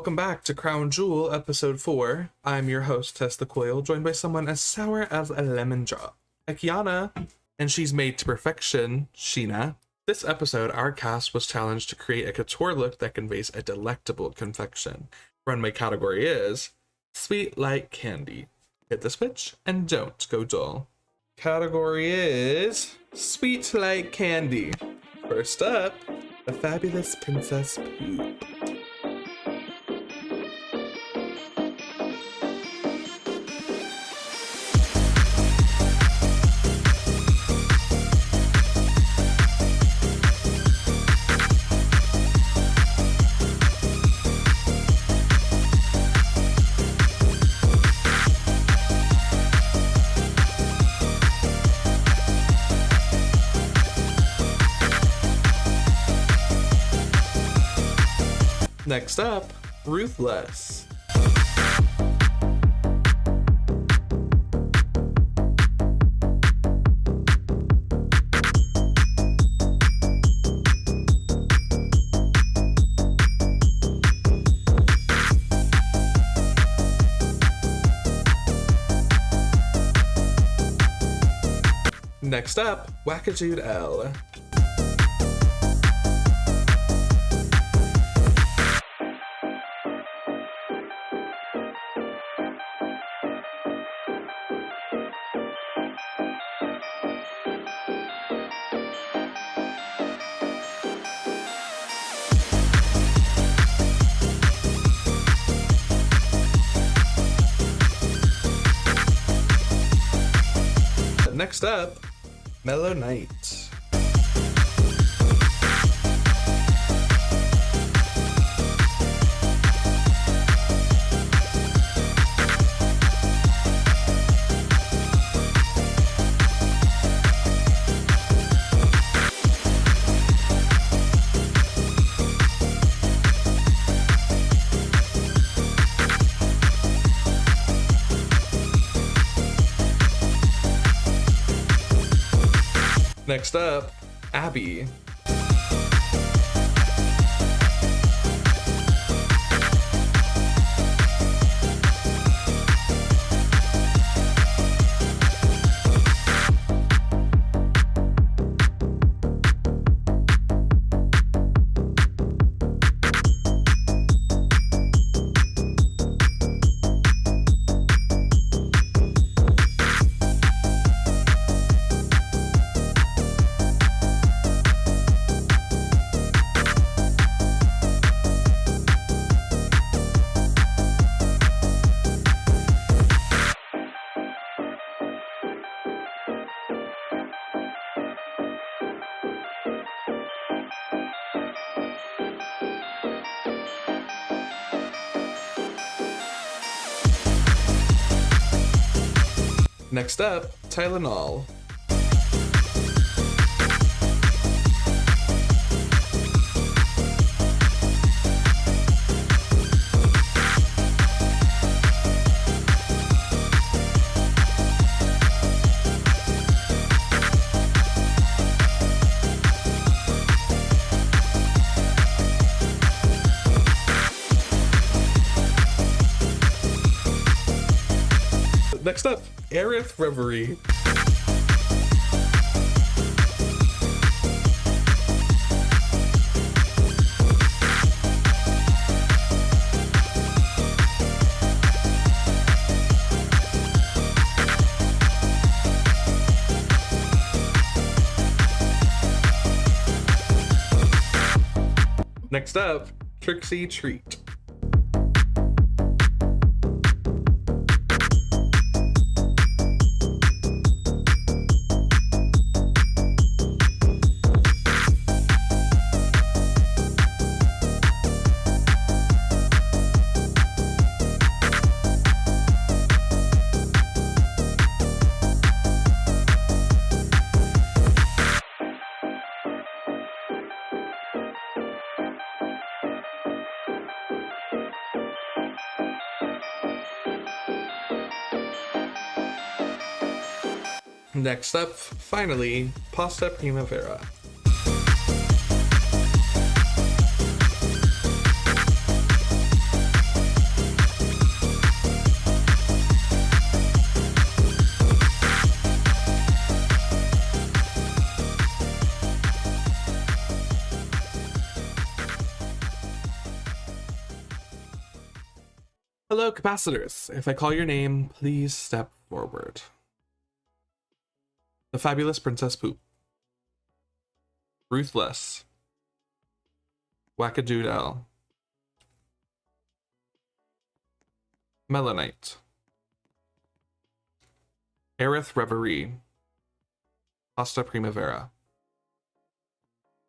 Welcome back to Crown Joule, episode 4. I'm your host, Tess LeCoyle, joined by someone as sour as a lemon drop, Akiana, and she's made to perfection, Sheena. This episode, our cast was challenged to create a couture look that conveys a delectable confection. Runway category is Sweet Like Candy. Hit the switch and don't go dull. Category is Sweet Like Candy. First up, the fabulous Princess Poop. Next up, Ruth Less. Next up, Whackadoodelle. Next up, MeloKnight. Next up, Abby. Next up, Tyla Nol. Next up, Aerith Reverie. Next up, Trixxie Treat. Next up, finally, Pasta Primavera. Hello, capacitors. If I call your name, please step forward. The Fabulous Princess Poop. Ruth Less. Whackadoodelle. MeloKnight. Aerith Reverie. Pasta Primavera.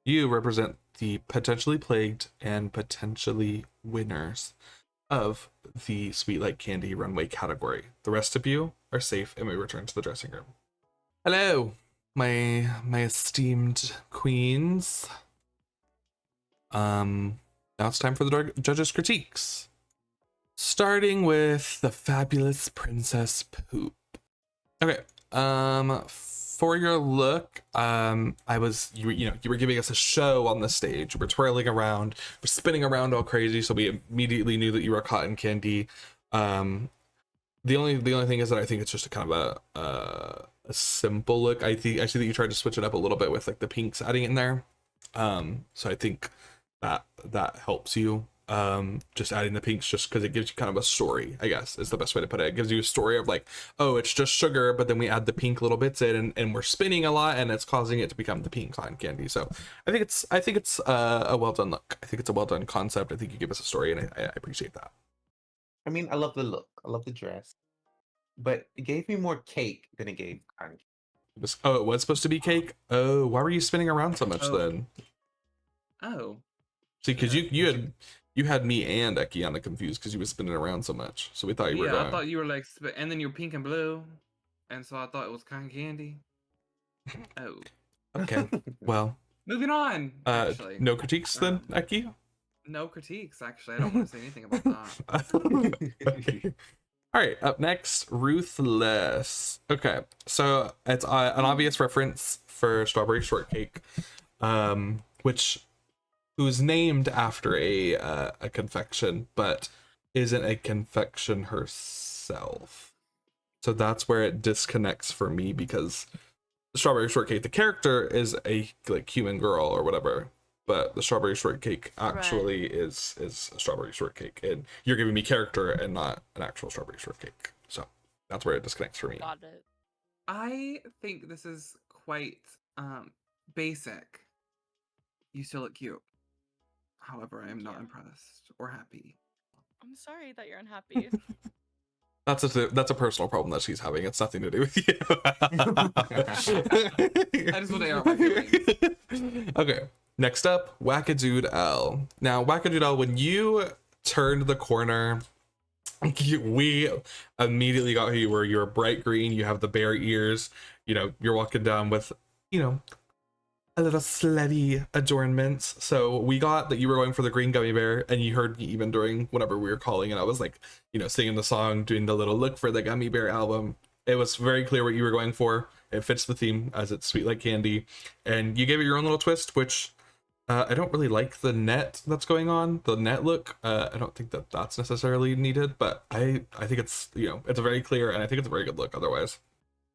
You represent the potentially plagued and potentially winners of the Sweet Like Candy Runway category. The rest of you are safe and may return to the dressing room. Hello, my esteemed queens. Now it's time for the judges' critiques. Starting with the Fabulous Princess Poop. Okay, for your look, you were giving us a show on the stage. You were twirling around, you were spinning around all crazy, so we immediately knew that you were cotton candy. The only thing is that I think it's just a kind of a simple look. I see that you tried to switch it up a little bit with like the pinks adding in there. So I think that helps you. Just adding the pinks just because it gives you kind of a story, I guess is the best way to put it. It gives you a story of like, oh, it's just sugar, but then we add the pink little bits in and we're spinning a lot and it's causing it to become the pink cotton candy. So I think it's a well done look. I think it's a well done concept. I think you give us a story and I appreciate that. I mean, I love the look. I love the dress. But it gave me more cake than it gave cotton candy. It was supposed to be cake? Oh, why were you spinning around so much then? Oh. See, because you had me and Ekiana confused because you were spinning around so much. So we thought you were going. I thought you were like, and then you're pink and blue. And so I thought it was cotton candy. Oh. Okay. Well. Moving on, actually. No critiques then, Eki? No critiques, actually. I don't want to say anything about that. Okay. All right, up next, Ruth Less. Okay, so it's an obvious reference for Strawberry Shortcake, who's named after a confection, but isn't a confection herself. So that's where it disconnects for me, because the Strawberry Shortcake, the character is a like human girl or whatever, but the Strawberry Shortcake actually is a Strawberry Shortcake, and you're giving me character and not an actual Strawberry Shortcake. So that's where it disconnects for me. Got it. I think this is quite basic. You still look cute. However, I am not impressed or happy. I'm sorry that you're unhappy. That's a personal problem that she's having. It's nothing to do with you. I just want to air out my feelings. Okay. Next up, Whackadoodelle. Now, Whackadoodelle, when you turned the corner, we immediately got who you were. You're bright green. You have the bear ears. You're walking down with, a little slutty adornments. So we got that you were going for the green gummy bear, and you heard me even during whenever we were calling, and I was like, singing the song, doing the little look for the gummy bear album. It was very clear what you were going for. It fits the theme as it's sweet like candy, and you gave it your own little twist, which I don't really like the net that's going on, the net look. I don't think that that's necessarily needed, but I think it's, it's very clear, and I think it's a very good look otherwise.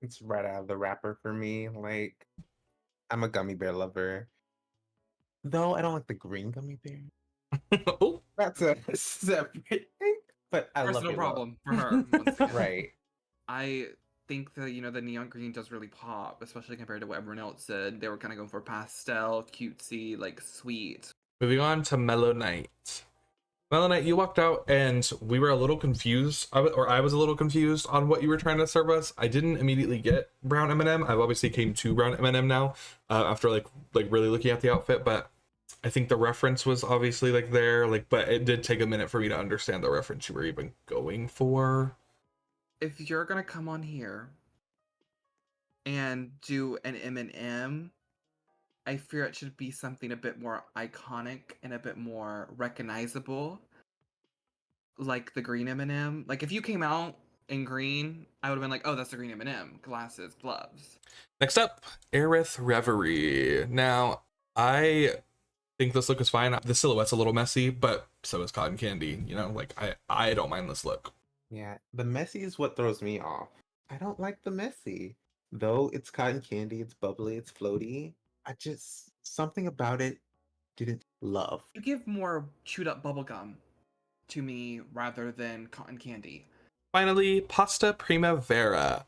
It's right out of the wrapper for me. Like, I'm a gummy bear lover. Though I don't like the green gummy bear. Oh. That's a separate thing. But I love Personal it. problem for her. Once again. Right. I think that, the neon green does really pop, especially compared to what everyone else did. They were kind of going for pastel, cutesy, like sweet. Moving on to MeloKnight. MeloKnight, you walked out and we were a little confused, or I was a little confused on what you were trying to serve us. I didn't immediately get brown M&M. I've obviously came to brown M&M now after like really looking at the outfit, but I think the reference was obviously like there, but it did take a minute for me to understand the reference you were even going for. If you're gonna come on here and do an M&M, I fear it should be something a bit more iconic and a bit more recognizable, like the green M&M. Like if you came out in green, I would have been like, oh, that's the green M&M. Glasses, gloves. Next up, Aerith Reverie. Now, I think this look is fine. The silhouette's a little messy, but so is cotton candy. I don't mind this look. Yeah, the messy is what throws me off. I don't like the messy. Though it's cotton candy, it's bubbly, it's floaty. something about it didn't love. You give more chewed up bubblegum to me rather than cotton candy. Finally, Pasta Primavera.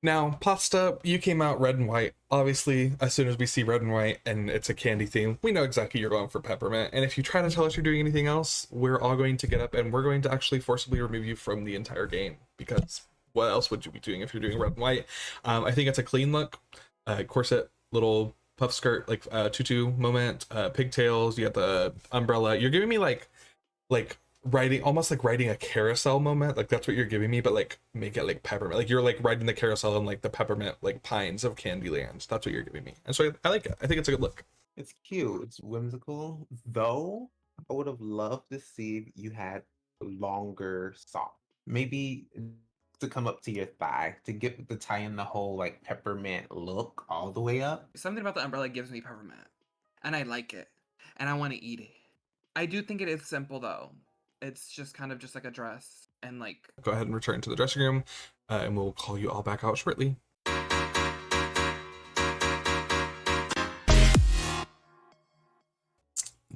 Now, Pasta, you came out red and white. Obviously, as soon as we see red and white and it's a candy theme, we know exactly you're going for peppermint. And if you try to tell us you're doing anything else, we're all going to get up and we're going to actually forcibly remove you from the entire game. Because what else would you be doing if you're doing red and white? I think it's a clean look. Corset, little puff skirt, like tutu moment, pigtails, you got the umbrella. You're giving me like riding, almost like riding a carousel moment. Like that's what you're giving me, but like make it like peppermint. Like you're like riding the carousel in like the peppermint like pines of Candyland. That's what you're giving me. And so I like it. I think it's a good look. It's cute. It's whimsical. Though I would have loved to see if you had longer socks. Maybe to come up to your thigh to get the tie in the whole like peppermint look all the way up. Something about the umbrella gives me peppermint, and I like it, and I want to eat it. I do think it is simple though. It's just kind of just like a dress, and like. Go ahead and return to the dressing room, and we'll call you all back out shortly.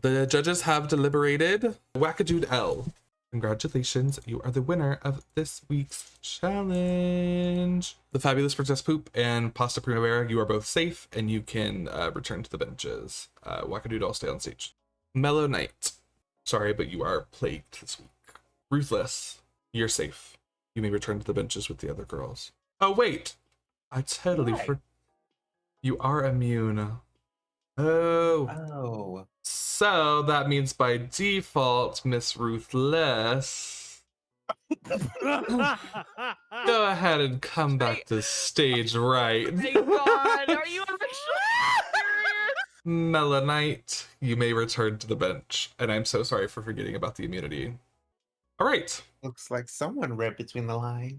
The judges have deliberated. Whackadoodelle. Congratulations, you are the winner of this week's challenge. The Fabulous Princess Poop and Pasta Primavera, you are both safe, and you can return to the benches. Whackadoodelle, stay on stage. MeloKnight. Sorry, but you are plagued this week. Ruth Less, you're safe. You may return to the benches with the other girls. Oh, wait. I totally You are immune. Oh. So that means by default, Miss Ruth Less. Go ahead and come back to stage right. Thank God. Are you officially serious? MeloKnight, you may return to the bench. And I'm so sorry for forgetting about the immunity. All right. Looks like someone read between the lines.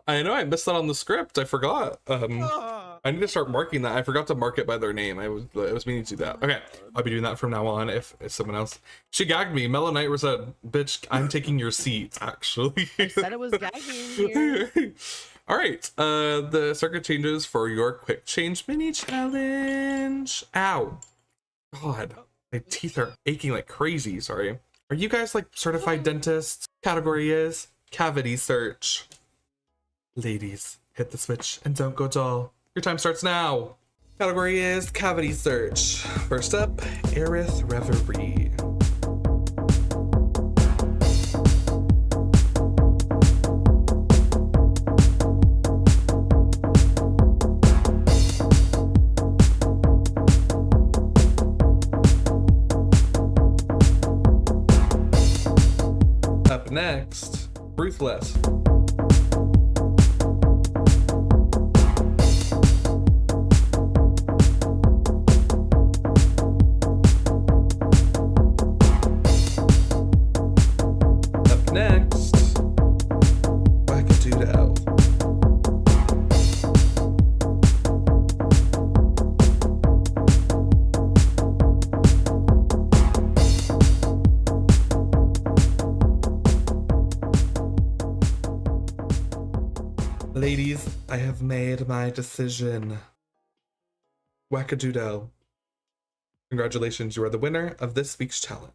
I know, I missed that on the script. I forgot. I need to start marking that. I forgot to mark it by their name. I was meaning to do that. Okay, I'll be doing that from now on if someone else. She gagged me. MeloKnight was a bitch. I'm taking your seat, actually. I said it was gagging here. All right, the circuit changes for your quick change mini challenge. Ow. God, my teeth are aching like crazy. Sorry. Are you guys like certified dentists? Category is cavity search. Ladies, hit the switch and don't go dull. Your time starts now. Category is cavity search. First up, Aerith Reverie. Up next, Ruth Less. Next, Whackadoodelle. Ladies, I have made my decision. Whackadoodelle. Congratulations, you are the winner of this week's challenge.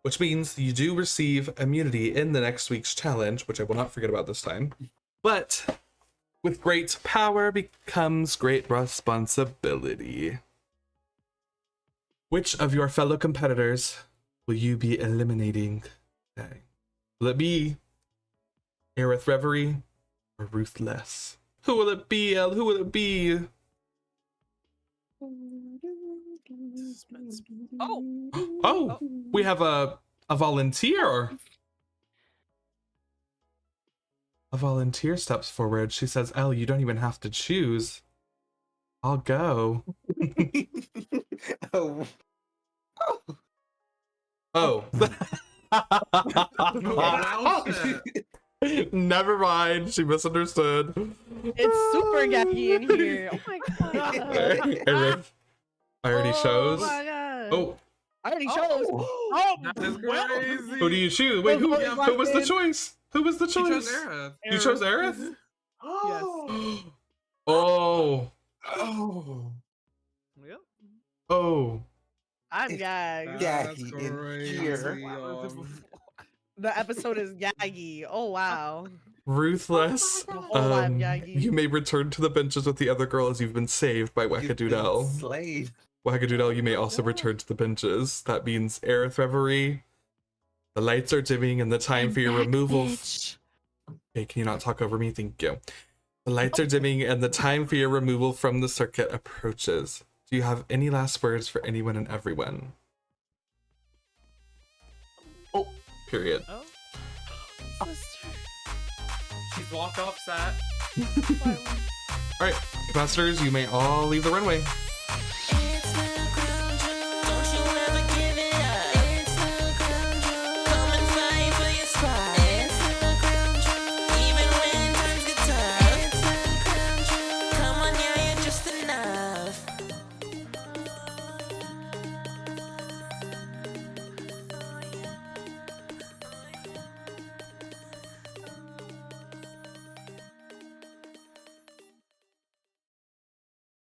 Which means you do receive immunity in the next week's challenge, which I will not forget about this time. But with great power becomes great responsibility. Which of your fellow competitors will you be eliminating today? Will it be Aerith Reverie or Ruth Less? Who will it be, Elle? Who will it be? Oh, we have a volunteer. A volunteer steps forward. She says, Elle, you don't even have to choose. I'll go. Oh. Oh. Never mind. She misunderstood. It's super gacky in here. Oh my god. Aerith, I already chose. Oh my god. Oh, I already chose. Oh, That is well, crazy. who do you choose? Wait, who was the choice? Who was the She chose choice? Aerith. You chose Aerith? Yes. Oh. Oh. Yep. Oh. I'm gagged. Gaggy in here. The episode is gaggy. Oh wow. Ruth Less, Oh, I'm gaggy. you may return to the benches with the other girl as you've been saved by You've been Whackadoodelle. slayed. Whackadoodelle, you may also return to the benches. That means Aerith Reverie. The lights are dimming and the time for your removal. Okay, can you not talk over me? Thank you. The lights are dimming and the time for your removal from the circuit approaches. Do you have any last words for anyone and everyone? Oh, period. Oh. She's walked off set. All right, capacitors, you may all leave the runway.